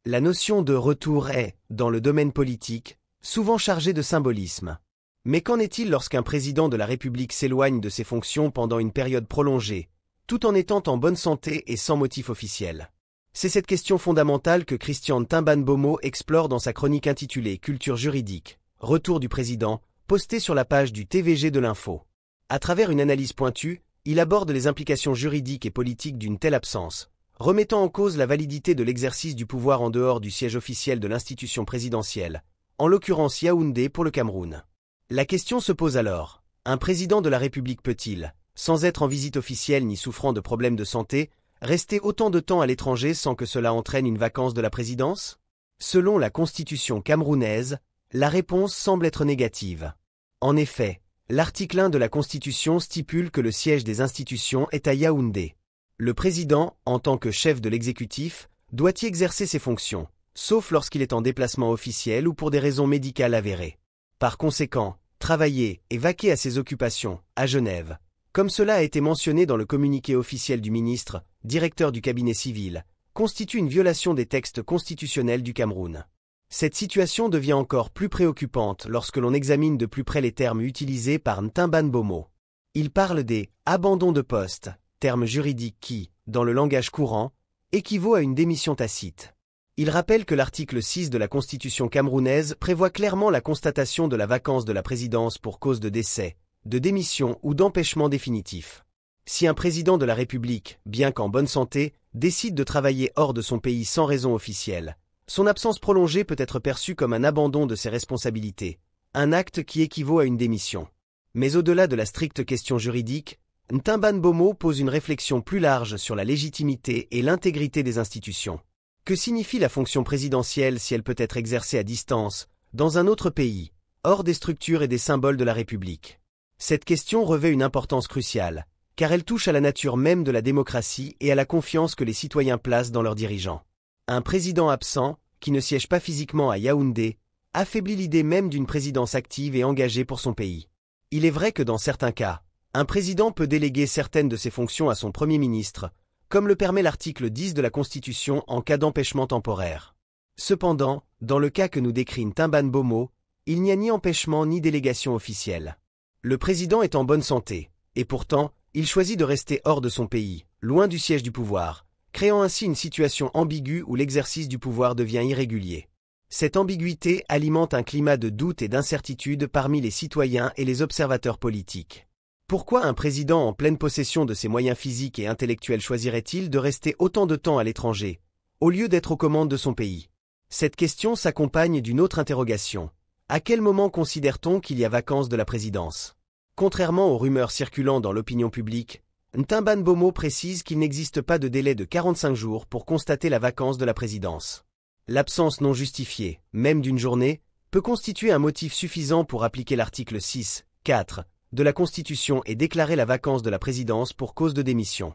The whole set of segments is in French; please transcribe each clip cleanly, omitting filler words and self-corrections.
La notion de retour est, dans le domaine politique, souvent chargée de symbolisme. Mais qu'en est-il lorsqu'un président de la République s'éloigne de ses fonctions pendant une période prolongée, tout en étant en bonne santé et sans motif officiel? C'est cette question fondamentale que Christian Ntimban-Bomo explore dans sa chronique intitulée Culture juridique, Retour du président, postée sur la page du TVG de l'Info. À travers une analyse pointue, il aborde les implications juridiques et politiques d'une telle absence, remettant en cause la validité de l'exercice du pouvoir en dehors du siège officiel de l'institution présidentielle, en l'occurrence Yaoundé pour le Cameroun. La question se pose alors, un président de la République peut-il, sans être en visite officielle ni souffrant de problèmes de santé, rester autant de temps à l'étranger sans que cela entraîne une vacance de la présidence? Selon la constitution camerounaise, la réponse semble être négative. En effet, l'article 1 de la Constitution stipule que le siège des institutions est à Yaoundé. Le président, en tant que chef de l'exécutif, doit y exercer ses fonctions, sauf lorsqu'il est en déplacement officiel ou pour des raisons médicales avérées. Par conséquent, travailler et vaquer à ses occupations, à Genève, comme cela a été mentionné dans le communiqué officiel du ministre, directeur du cabinet civil, constitue une violation des textes constitutionnels du Cameroun. Cette situation devient encore plus préoccupante lorsque l'on examine de plus près les termes utilisés par Ntimban-Bomo. Il parle des « abandons de poste », terme juridique qui, dans le langage courant, équivaut à une démission tacite. Il rappelle que l'article 6 de la Constitution camerounaise prévoit clairement la constatation de la vacance de la présidence pour cause de décès, de démission ou d'empêchement définitif. Si un président de la République, bien qu'en bonne santé, décide de travailler hors de son pays sans raison officielle, son absence prolongée peut être perçue comme un abandon de ses responsabilités, un acte qui équivaut à une démission. Mais au-delà de la stricte question juridique, Ntimban-Bomo pose une réflexion plus large sur la légitimité et l'intégrité des institutions. Que signifie la fonction présidentielle si elle peut être exercée à distance, dans un autre pays, hors des structures et des symboles de la République? Cette question revêt une importance cruciale, car elle touche à la nature même de la démocratie et à la confiance que les citoyens placent dans leurs dirigeants. Un président absent, qui ne siège pas physiquement à Yaoundé, affaiblit l'idée même d'une présidence active et engagée pour son pays. Il est vrai que dans certains cas, un président peut déléguer certaines de ses fonctions à son Premier ministre, comme le permet l'article 10 de la Constitution en cas d'empêchement temporaire. Cependant, dans le cas que nous décrit Ntimban-Bomo, il n'y a ni empêchement ni délégation officielle. Le président est en bonne santé, et pourtant, il choisit de rester hors de son pays, loin du siège du pouvoir, créant ainsi une situation ambiguë où l'exercice du pouvoir devient irrégulier. Cette ambiguïté alimente un climat de doute et d'incertitude parmi les citoyens et les observateurs politiques. Pourquoi un président en pleine possession de ses moyens physiques et intellectuels choisirait-il de rester autant de temps à l'étranger, au lieu d'être aux commandes de son pays? Cette question s'accompagne d'une autre interrogation. À quel moment considère-t-on qu'il y a vacance de la présidence? Contrairement aux rumeurs circulant dans l'opinion publique, Ntimban-Bomo précise qu'il n'existe pas de délai de 45 jours pour constater la vacance de la présidence. L'absence non justifiée, même d'une journée, peut constituer un motif suffisant pour appliquer l'article 6, 4, de la Constitution et déclarer la vacance de la présidence pour cause de démission.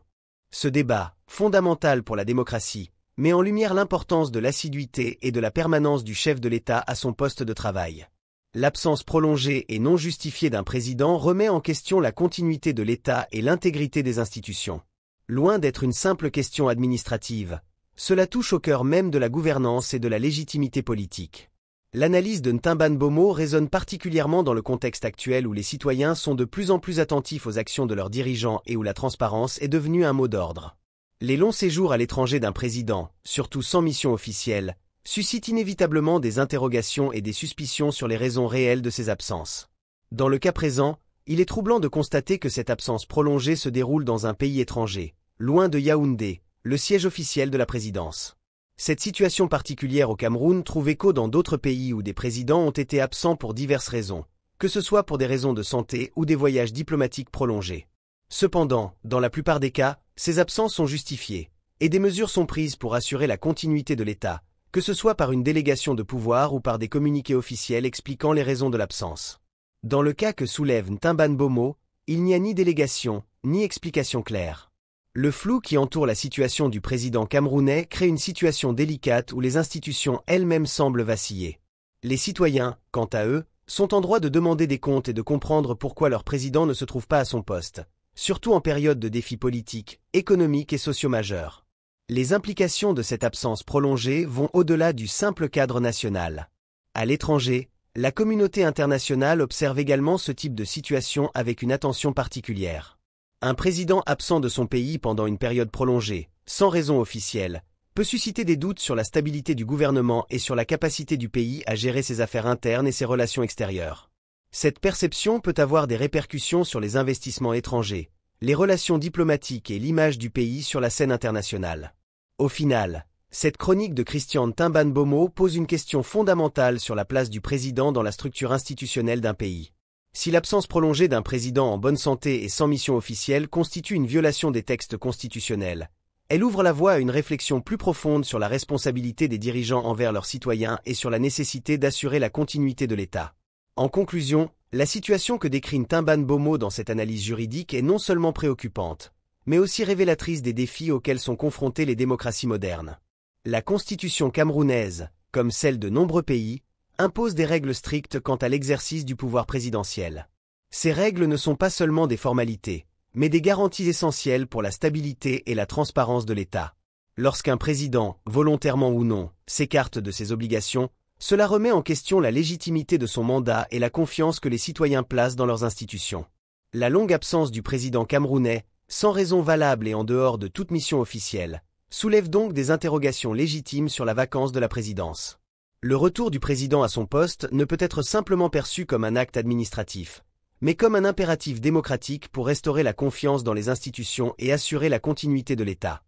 Ce débat, fondamental pour la démocratie, met en lumière l'importance de l'assiduité et de la permanence du chef de l'État à son poste de travail. L'absence prolongée et non justifiée d'un président remet en question la continuité de l'État et l'intégrité des institutions. Loin d'être une simple question administrative, cela touche au cœur même de la gouvernance et de la légitimité politique. L'analyse de Ntimban-Bomo résonne particulièrement dans le contexte actuel où les citoyens sont de plus en plus attentifs aux actions de leurs dirigeants et où la transparence est devenue un mot d'ordre. Les longs séjours à l'étranger d'un président, surtout sans mission officielle, suscitent inévitablement des interrogations et des suspicions sur les raisons réelles de ces absences. Dans le cas présent, il est troublant de constater que cette absence prolongée se déroule dans un pays étranger, loin de Yaoundé, le siège officiel de la présidence. Cette situation particulière au Cameroun trouve écho dans d'autres pays où des présidents ont été absents pour diverses raisons, que ce soit pour des raisons de santé ou des voyages diplomatiques prolongés. Cependant, dans la plupart des cas, ces absences sont justifiées, et des mesures sont prises pour assurer la continuité de l'État, que ce soit par une délégation de pouvoir ou par des communiqués officiels expliquant les raisons de l'absence. Dans le cas que soulève Ntimban-Bomo, il n'y a ni délégation, ni explication claire. Le flou qui entoure la situation du président camerounais crée une situation délicate où les institutions elles-mêmes semblent vaciller. Les citoyens, quant à eux, sont en droit de demander des comptes et de comprendre pourquoi leur président ne se trouve pas à son poste, surtout en période de défis politiques, économiques et sociaux majeurs. Les implications de cette absence prolongée vont au-delà du simple cadre national. À l'étranger, la communauté internationale observe également ce type de situation avec une attention particulière. Un président absent de son pays pendant une période prolongée, sans raison officielle, peut susciter des doutes sur la stabilité du gouvernement et sur la capacité du pays à gérer ses affaires internes et ses relations extérieures. Cette perception peut avoir des répercussions sur les investissements étrangers, les relations diplomatiques et l'image du pays sur la scène internationale. Au final, cette chronique de Christian Timban-Bomo pose une question fondamentale sur la place du président dans la structure institutionnelle d'un pays. Si l'absence prolongée d'un président en bonne santé et sans mission officielle constitue une violation des textes constitutionnels, elle ouvre la voie à une réflexion plus profonde sur la responsabilité des dirigeants envers leurs citoyens et sur la nécessité d'assurer la continuité de l'État. En conclusion, la situation que décrit Timban-Bomo dans cette analyse juridique est non seulement préoccupante, mais aussi révélatrice des défis auxquels sont confrontées les démocraties modernes. La constitution camerounaise, comme celle de nombreux pays, impose des règles strictes quant à l'exercice du pouvoir présidentiel. Ces règles ne sont pas seulement des formalités, mais des garanties essentielles pour la stabilité et la transparence de l'État. Lorsqu'un président, volontairement ou non, s'écarte de ses obligations, cela remet en question la légitimité de son mandat et la confiance que les citoyens placent dans leurs institutions. La longue absence du président camerounais, sans raison valable et en dehors de toute mission officielle, soulève donc des interrogations légitimes sur la vacance de la présidence. Le retour du président à son poste ne peut être simplement perçu comme un acte administratif, mais comme un impératif démocratique pour restaurer la confiance dans les institutions et assurer la continuité de l'État.